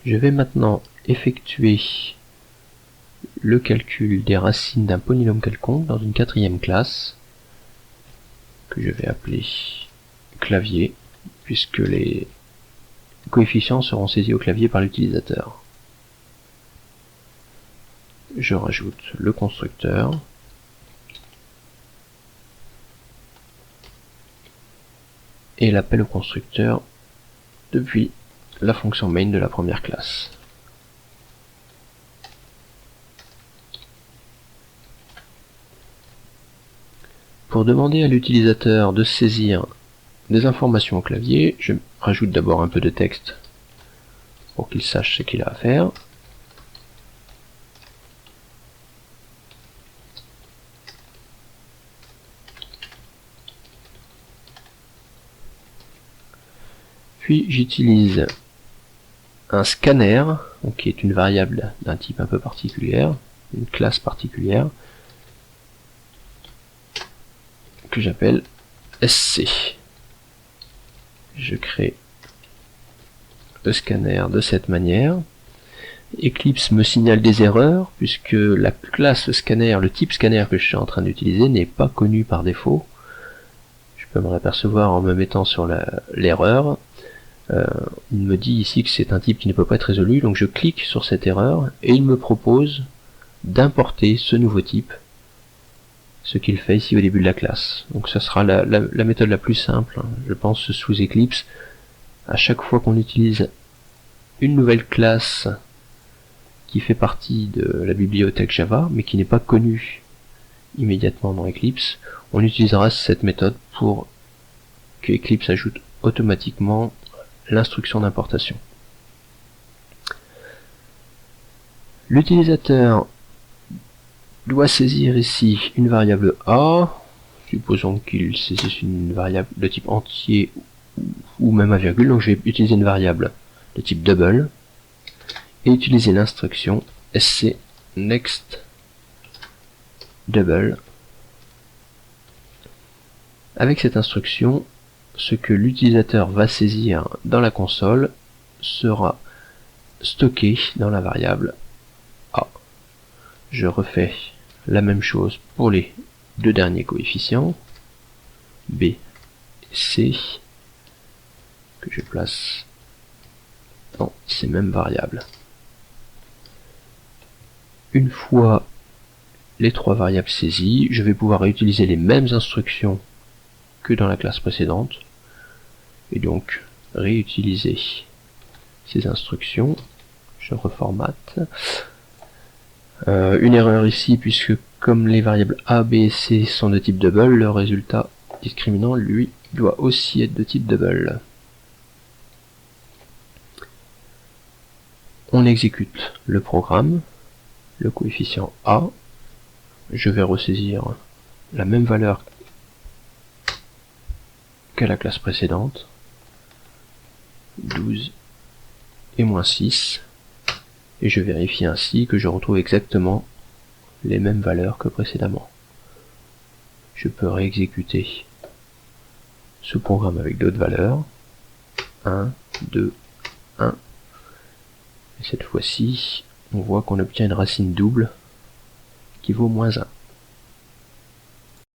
Je vais maintenant effectuer le calcul des racines d'un polynôme quelconque dans une quatrième classe que je vais appeler clavier, puisque les coefficients seront saisis au clavier par l'utilisateur. Je rajoute le constructeur et l'appel au constructeur depuis la fonction main de la première classe. Pour demander à l'utilisateur de saisir des informations au clavier, je rajoute d'abord un peu de texte pour qu'il sache ce qu'il a à faire. Puis j'utilise un scanner, donc qui est une variable d'un type un peu particulière, une classe particulière, que j'appelle SC. Je crée le scanner de cette manière. Eclipse me signale des erreurs, puisque la classe scanner, le type scanner que je suis en train d'utiliser n'est pas connu par défaut. Je peux me apercevoir en me mettant sur l'erreur. Il me dit ici que c'est un type qui ne peut pas être résolu, donc je clique sur cette erreur et il me propose d'importer ce nouveau type, ce qu'il fait ici au début de la classe. Donc ça sera la méthode la plus simple, je pense, sous Eclipse. À chaque fois qu'on utilise une nouvelle classe qui fait partie de la bibliothèque Java, mais qui n'est pas connue immédiatement dans Eclipse, on utilisera cette méthode pour que Eclipse ajoute automatiquement l'instruction d'importation. L'utilisateur doit saisir ici une variable A, supposons qu'il saisisse une variable de type entier ou même à virgule, donc je vais utiliser une variable de type double et utiliser l'instruction sc next double. Avec cette instruction, ce que l'utilisateur va saisir dans la console sera stocké dans la variable A. Je refais la même chose pour les deux derniers coefficients, B et C, que je place dans ces mêmes variables. Une fois les trois variables saisies, je vais pouvoir réutiliser les mêmes instructions que dans la classe précédente, et donc réutiliser ces instructions. Je reformate. Une erreur ici, puisque comme les variables A, B et C sont de type double, le résultat discriminant, lui, doit aussi être de type double. On exécute le programme, le coefficient A, je vais ressaisir la même valeur qu'à la classe précédente, 12 et moins 6, et je vérifie ainsi que je retrouve exactement les mêmes valeurs que précédemment. Je peux réexécuter ce programme avec d'autres valeurs, 1, 2, 1, et cette fois-ci, on voit qu'on obtient une racine double qui vaut moins 1.